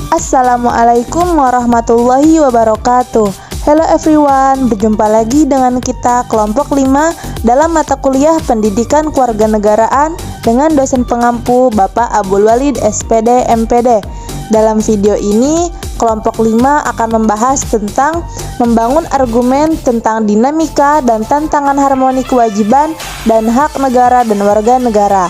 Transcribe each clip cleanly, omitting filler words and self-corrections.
Assalamualaikum warahmatullahi wabarakatuh. Hello everyone, berjumpa lagi dengan kita kelompok 5 dalam mata kuliah Pendidikan Kewarganegaraan dengan dosen pengampu Bapak Abdul Walid SPD MPD. Dalam video ini, kelompok 5 akan membahas tentang membangun argumen tentang dinamika dan tantangan harmoni kewajiban dan hak negara dan warga negara.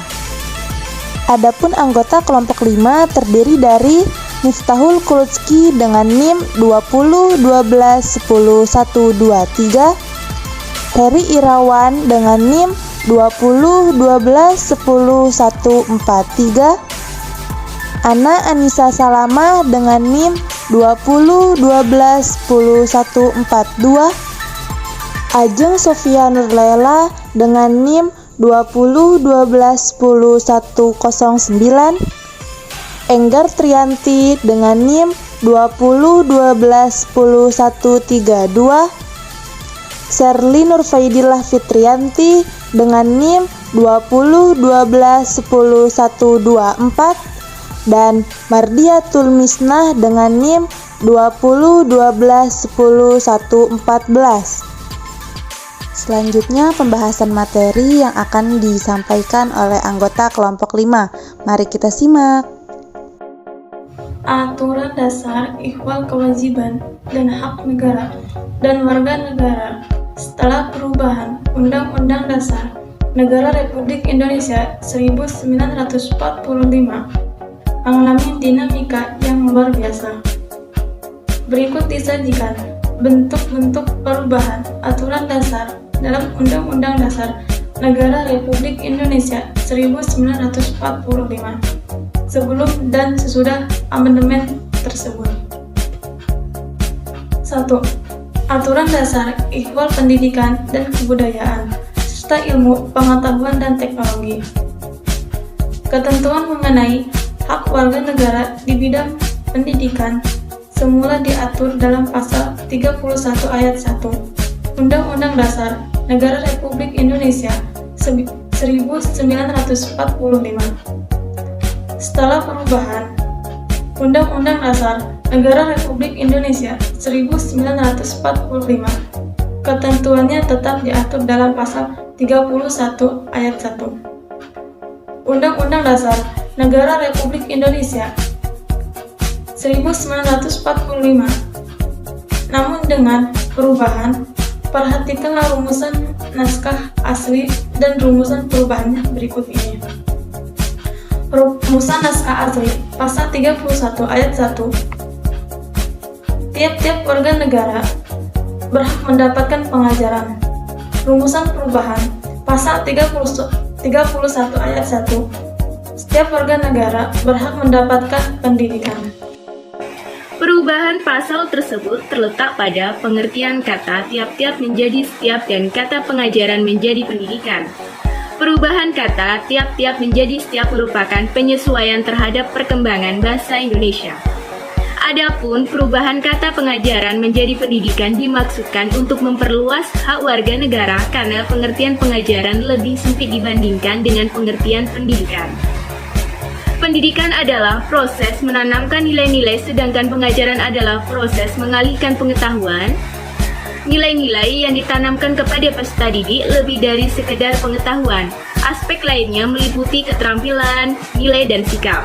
Adapun anggota kelompok 5 terdiri dari Miftahul Kulutsky dengan NIM 20 12 10 123, Heri Irawan dengan NIM 20 12 10 143, Ana Anissa Salama dengan NIM 20 12 10 142, Ajeng Sofia Nurlela dengan NIM 20 12 10 109, Enggar Trianti dengan NIM 20 12 10 132, Sherly Nurfaidillah Fitrianti dengan NIM 20 12 10 124 dan Mardiatul Misnah dengan NIM 20 12 10 114. Selanjutnya pembahasan materi yang akan disampaikan oleh anggota kelompok 5. Mari kita simak. Aturan dasar ikhwal kewajiban dan hak negara dan warga negara setelah perubahan Undang-Undang Dasar Negara Republik Indonesia 1945 mengalami dinamika yang luar biasa. Berikut disajikan bentuk-bentuk perubahan aturan dasar dalam Undang-Undang Dasar Negara Republik Indonesia 1945 sebelum dan sesudah amandemen tersebut. 1. Aturan dasar ikhwal pendidikan dan kebudayaan serta ilmu pengetahuan dan teknologi. Ketentuan mengenai hak warga negara di bidang pendidikan semula diatur dalam pasal 31 ayat 1 Undang-Undang Dasar Negara Republik Indonesia 1945. Setelah perubahan Undang-Undang Dasar Negara Republik Indonesia 1945, ketentuannya tetap diatur dalam pasal 31 ayat 1 Undang-Undang Dasar Negara Republik Indonesia 1945. Namun dengan perubahan, perhatikanlah rumusan naskah asli dan rumusan perubahannya berikut ini. Rumusan naskah asli pasal 31 ayat 1. Tiap-tiap warga negara berhak mendapatkan pengajaran. Rumusan perubahan pasal 31 ayat 1. Setiap warga negara berhak mendapatkan pendidikan. Perubahan pasal tersebut terletak pada pengertian kata tiap-tiap menjadi setiap dan kata pengajaran menjadi pendidikan. Perubahan kata tiap-tiap menjadi setiap merupakan penyesuaian terhadap perkembangan bahasa Indonesia. Adapun perubahan kata pengajaran menjadi pendidikan dimaksudkan untuk memperluas hak warga negara karena pengertian pengajaran lebih sempit dibandingkan dengan pengertian pendidikan. Pendidikan adalah proses menanamkan nilai-nilai, sedangkan pengajaran adalah proses mengalihkan pengetahuan. Nilai-nilai yang ditanamkan kepada peserta didik lebih dari sekedar pengetahuan. Aspek lainnya meliputi keterampilan, nilai, dan sikap.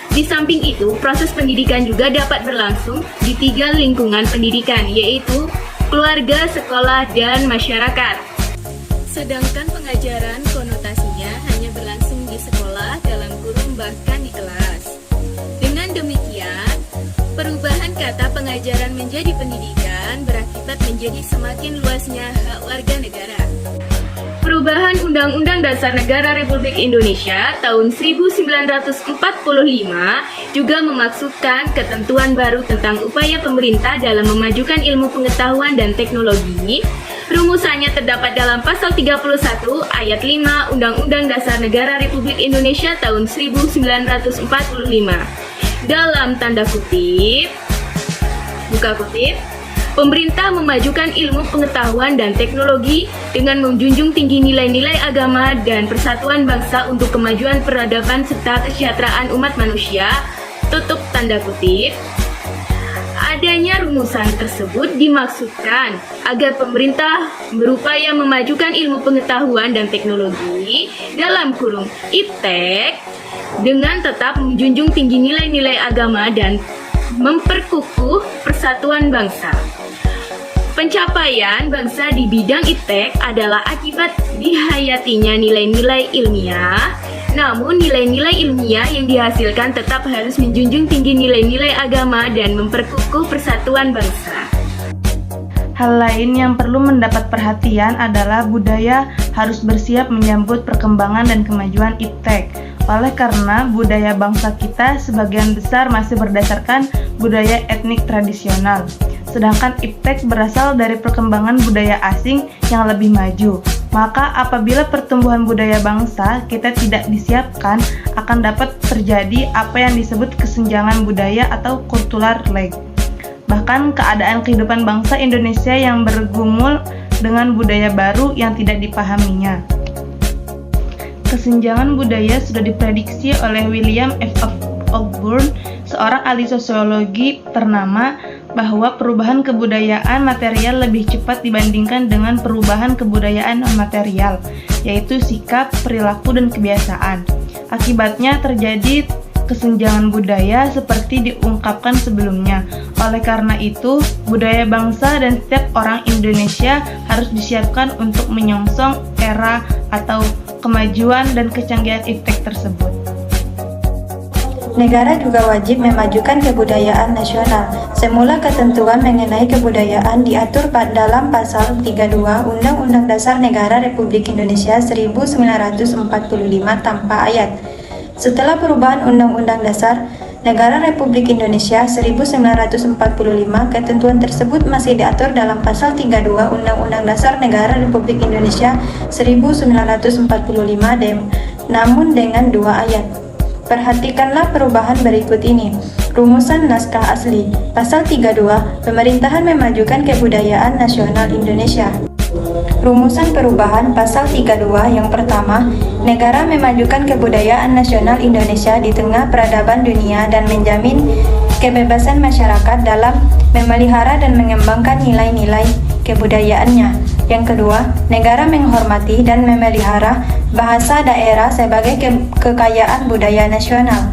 Di samping itu, proses pendidikan juga dapat berlangsung di 3 lingkungan pendidikan, yaitu keluarga, sekolah, dan masyarakat. Sedangkan pengajaran konotasinya hanya berlangsung di sekolah, dalam kurung bahkan di kelas. Dengan demikian, perubahan kata pengajaran menjadi pendidikan berakibat menjadi semakin luasnya hak warga negara. Perubahan Undang-Undang Dasar Negara Republik Indonesia tahun 1945 juga memaksudkan ketentuan baru tentang upaya pemerintah dalam memajukan ilmu pengetahuan dan teknologi. Rumusannya terdapat dalam pasal 31 ayat 5 Undang-Undang Dasar Negara Republik Indonesia tahun 1945. Dalam tanda kutip, buka kutip, pemerintah memajukan ilmu pengetahuan dan teknologi dengan menjunjung tinggi nilai-nilai agama dan persatuan bangsa untuk kemajuan peradaban serta kesejahteraan umat manusia. tutup tanda kutip. Adanya rumusan tersebut dimaksudkan agar pemerintah berupaya memajukan ilmu pengetahuan dan teknologi dalam kurung iptek dengan tetap menjunjung tinggi nilai-nilai agama dan memperkukuh persatuan bangsa. Pencapaian bangsa di bidang iptek adalah akibat dihayatinya nilai-nilai ilmiah. Namun nilai-nilai ilmiah yang dihasilkan tetap harus menjunjung tinggi nilai-nilai agama dan memperkukuh persatuan bangsa. Hal lain yang perlu mendapat perhatian adalah budaya harus bersiap menyambut perkembangan dan kemajuan iptek. Oleh karena budaya bangsa kita sebagian besar masih berdasarkan budaya etnik tradisional. Sedangkan iptek berasal dari perkembangan budaya asing yang lebih maju. Maka apabila pertumbuhan budaya bangsa kita tidak disiapkan, akan dapat terjadi apa yang disebut kesenjangan budaya atau cultural lag. Bahkan keadaan kehidupan bangsa Indonesia yang bergumul dengan budaya baru yang tidak dipahaminya. Kesenjangan budaya sudah diprediksi oleh William F. Ogburn, seorang ahli sosiologi ternama, bahwa perubahan kebudayaan material lebih cepat dibandingkan dengan perubahan kebudayaan non-material, yaitu sikap, perilaku, dan kebiasaan. Akibatnya terjadi kesenjangan budaya seperti diungkapkan sebelumnya. Oleh karena itu, budaya bangsa dan setiap orang Indonesia harus disiapkan untuk menyongsong era atau kemajuan dan kecanggihan iptek tersebut. Negara juga wajib memajukan kebudayaan nasional. Semula ketentuan mengenai kebudayaan diatur dalam Pasal 32 Undang-Undang Dasar Negara Republik Indonesia 1945 tanpa ayat. Setelah perubahan Undang-Undang Dasar Negara Republik Indonesia 1945, ketentuan tersebut masih diatur dalam Pasal 32 Undang-Undang Dasar Negara Republik Indonesia 1945 namun dengan 2 ayat. Perhatikanlah perubahan berikut ini. Rumusan naskah asli. Pasal 32, Pemerintahan memajukan kebudayaan nasional Indonesia. Rumusan perubahan Pasal 32 yang pertama, negara memajukan kebudayaan nasional Indonesia di tengah peradaban dunia dan menjamin kebebasan masyarakat dalam memelihara dan mengembangkan nilai-nilai kebudayaannya. Yang kedua, negara menghormati dan memelihara bahasa daerah sebagai kekayaan budaya nasional.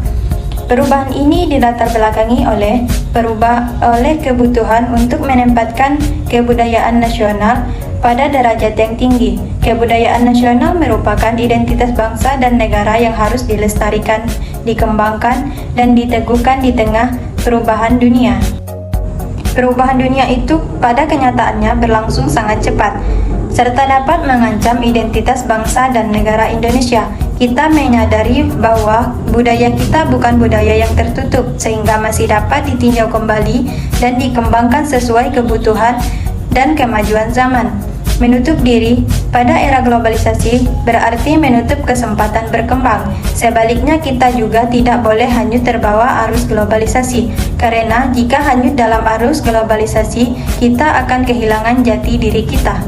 Perubahan ini dilatar belakangi oleh kebutuhan untuk menempatkan kebudayaan nasional pada derajat yang tinggi. Kebudayaan nasional merupakan identitas bangsa dan negara yang harus dilestarikan, dikembangkan, dan diteguhkan di tengah perubahan dunia. Perubahan dunia itu pada kenyataannya berlangsung sangat cepat, serta dapat mengancam identitas bangsa dan negara Indonesia. Kita menyadari bahwa budaya kita bukan budaya yang tertutup, sehingga masih dapat ditinjau kembali dan dikembangkan sesuai kebutuhan dan kemajuan zaman. Menutup diri pada era globalisasi berarti menutup kesempatan berkembang. Sebaliknya, kita juga tidak boleh hanyut terbawa arus globalisasi, karena jika hanyut dalam arus globalisasi, kita akan kehilangan jati diri kita.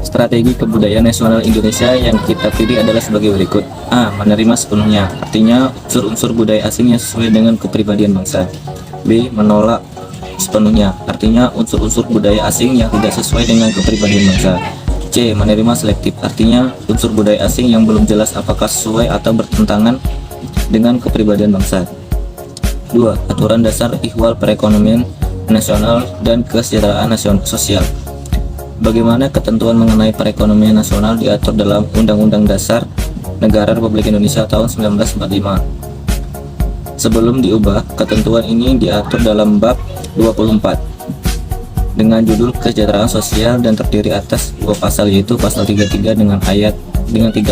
Strategi kebudayaan nasional Indonesia yang kita pilih adalah sebagai berikut. A. Menerima sepenuhnya, artinya unsur-unsur budaya asing yang sesuai dengan kepribadian bangsa. B. Menolak sepenuhnya, artinya unsur-unsur budaya asing yang tidak sesuai dengan kepribadian bangsa. C. Menerima selektif, artinya unsur budaya asing yang belum jelas apakah sesuai atau bertentangan dengan kepribadian bangsa. 2. Aturan dasar ihwal perekonomian nasional dan kesejahteraan sosial. Bagaimana ketentuan mengenai perekonomian nasional diatur dalam Undang-Undang Dasar Negara Republik Indonesia tahun 1945. Sebelum diubah, ketentuan ini diatur dalam bab 24 dengan judul kesejahteraan sosial dan terdiri atas 2 pasal, yaitu pasal 33 dengan 3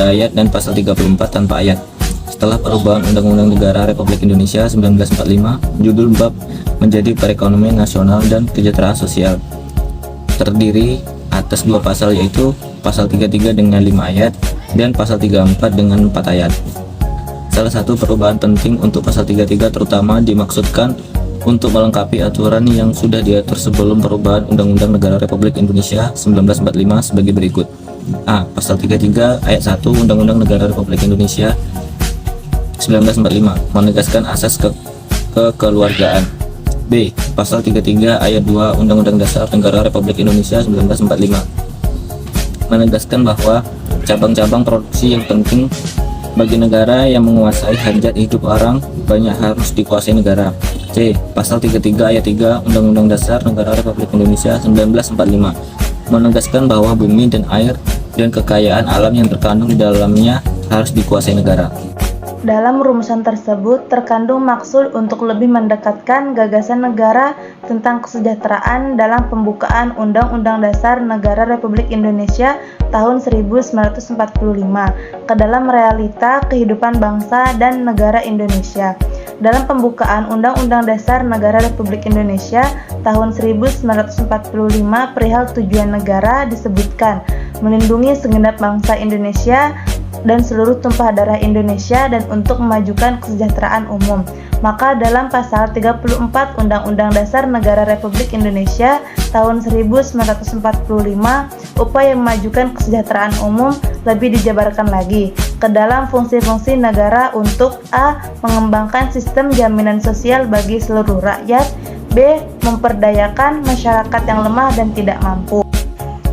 ayat dan pasal 34 tanpa ayat. Setelah perubahan Undang-Undang Negara Republik Indonesia 1945, judul bab menjadi perekonomian nasional dan kesejahteraan sosial, terdiri atas 2 pasal, yaitu pasal 33 dengan 5 ayat dan pasal 34 dengan 4 ayat. Salah satu perubahan penting untuk pasal 33 terutama dimaksudkan untuk melengkapi aturan yang sudah diatur sebelum perubahan Undang-Undang Negara Republik Indonesia 1945 sebagai berikut. A. Pasal 33 ayat 1 Undang-Undang Negara Republik Indonesia 1945 menegaskan asas kekeluargaan. B. Pasal 33 ayat 2 Undang-Undang Dasar Negara Republik Indonesia 1945 menegaskan bahwa cabang-cabang produksi yang penting bagi negara yang menguasai hajat hidup orang banyak harus dikuasai negara. C. Pasal 33 ayat 3 Undang-Undang Dasar Negara Republik Indonesia 1945 menegaskan bahwa bumi dan air dan kekayaan alam yang terkandung di dalamnya harus dikuasai negara. Dalam rumusan tersebut terkandung maksud untuk lebih mendekatkan gagasan negara tentang kesejahteraan dalam pembukaan Undang-Undang Dasar Negara Republik Indonesia tahun 1945 ke dalam realita kehidupan bangsa dan negara Indonesia. Dalam pembukaan Undang-Undang Dasar Negara Republik Indonesia tahun 1945 perihal tujuan negara disebutkan melindungi segenap bangsa Indonesia dan seluruh tumpah darah Indonesia dan untuk memajukan kesejahteraan umum. Maka dalam pasal 34 Undang-Undang Dasar Negara Republik Indonesia tahun 1945 upaya memajukan kesejahteraan umum lebih dijabarkan lagi ke dalam fungsi-fungsi negara untuk A. Mengembangkan sistem jaminan sosial bagi seluruh rakyat, B. Memperdayakan masyarakat yang lemah dan tidak mampu,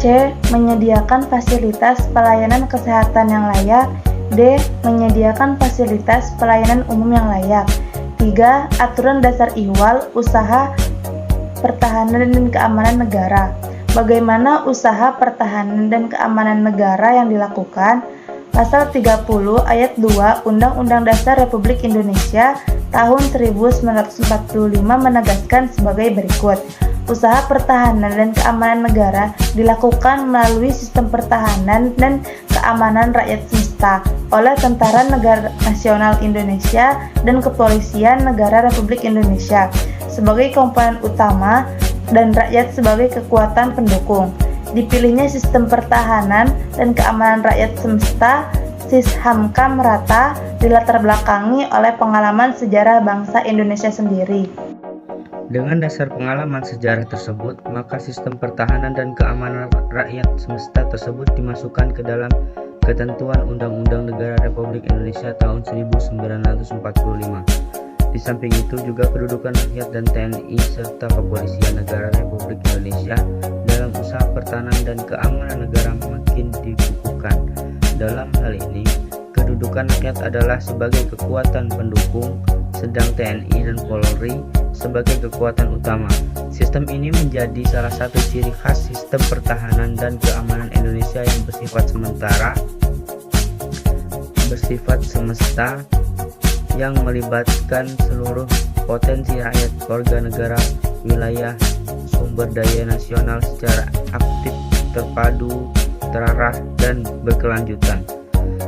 C. Menyediakan fasilitas pelayanan kesehatan yang layak, D. Menyediakan fasilitas pelayanan umum yang layak. 3. Aturan dasar ihwal usaha pertahanan dan keamanan negara. Bagaimana usaha pertahanan dan keamanan negara yang dilakukan? Pasal 30 ayat 2 Undang-Undang Dasar Republik Indonesia tahun 1945 menegaskan sebagai berikut. Usaha pertahanan dan keamanan negara dilakukan melalui sistem pertahanan dan keamanan rakyat semesta oleh Tentara Negara Nasional Indonesia dan Kepolisian Negara Republik Indonesia sebagai komponen utama dan rakyat sebagai kekuatan pendukung. Dipilihnya sistem pertahanan dan keamanan rakyat semesta Sishamka merata dilatar belakangi oleh pengalaman sejarah bangsa Indonesia sendiri. Dengan dasar pengalaman sejarah tersebut, maka sistem pertahanan dan keamanan rakyat semesta tersebut dimasukkan ke dalam ketentuan Undang-Undang Negara Republik Indonesia tahun 1945. Di samping itu juga kedudukan rakyat dan TNI serta Kepolisian Negara Republik Indonesia dalam usaha pertahanan dan keamanan negara makin dikukuhkan. Dalam hal ini, kedudukan rakyat adalah sebagai kekuatan pendukung, sedang TNI dan Polri sebagai kekuatan utama. Sistem ini menjadi salah satu ciri khas sistem pertahanan dan keamanan Indonesia yang bersifat semesta yang melibatkan seluruh potensi rakyat, warga negara, wilayah, sumber daya nasional secara aktif, terpadu, terarah, dan berkelanjutan.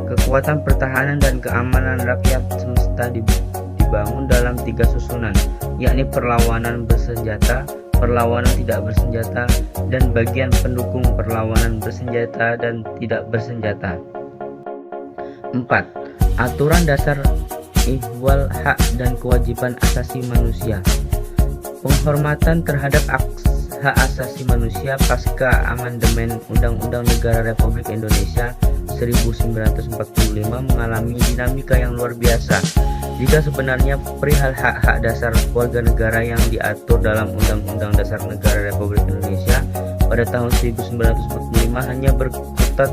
Kekuatan pertahanan dan keamanan rakyat semesta dibangun dalam 3 susunan, yakni perlawanan bersenjata, perlawanan tidak bersenjata, dan bagian pendukung perlawanan bersenjata dan tidak bersenjata. 4. Aturan dasar ihwal hak dan kewajiban asasi manusia. Penghormatan terhadap hak asasi manusia pasca amandemen Undang-Undang Negara Republik Indonesia 1945 mengalami dinamika yang luar biasa. Jika sebenarnya perihal hak-hak dasar warga negara yang diatur dalam Undang-Undang Dasar Negara Republik Indonesia pada tahun 1945 hanya berkutat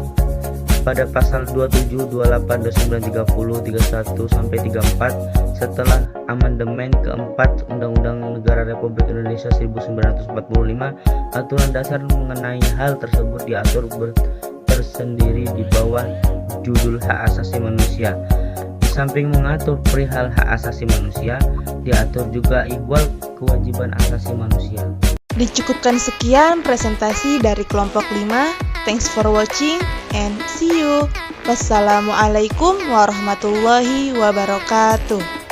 pada pasal 27, 28, 29, 30, 31 sampai 34, setelah amandemen keempat Undang-Undang Negara Republik Indonesia 1945, aturan dasar mengenai hal tersebut diatur tersendiri di bawah judul hak asasi manusia. Di samping mengatur perihal hak asasi manusia, diatur juga ihwal kewajiban asasi manusia. Dicukupkan sekian presentasi dari kelompok 5. Thanks for watching and see you. Wassalamualaikum warahmatullahi wabarakatuh.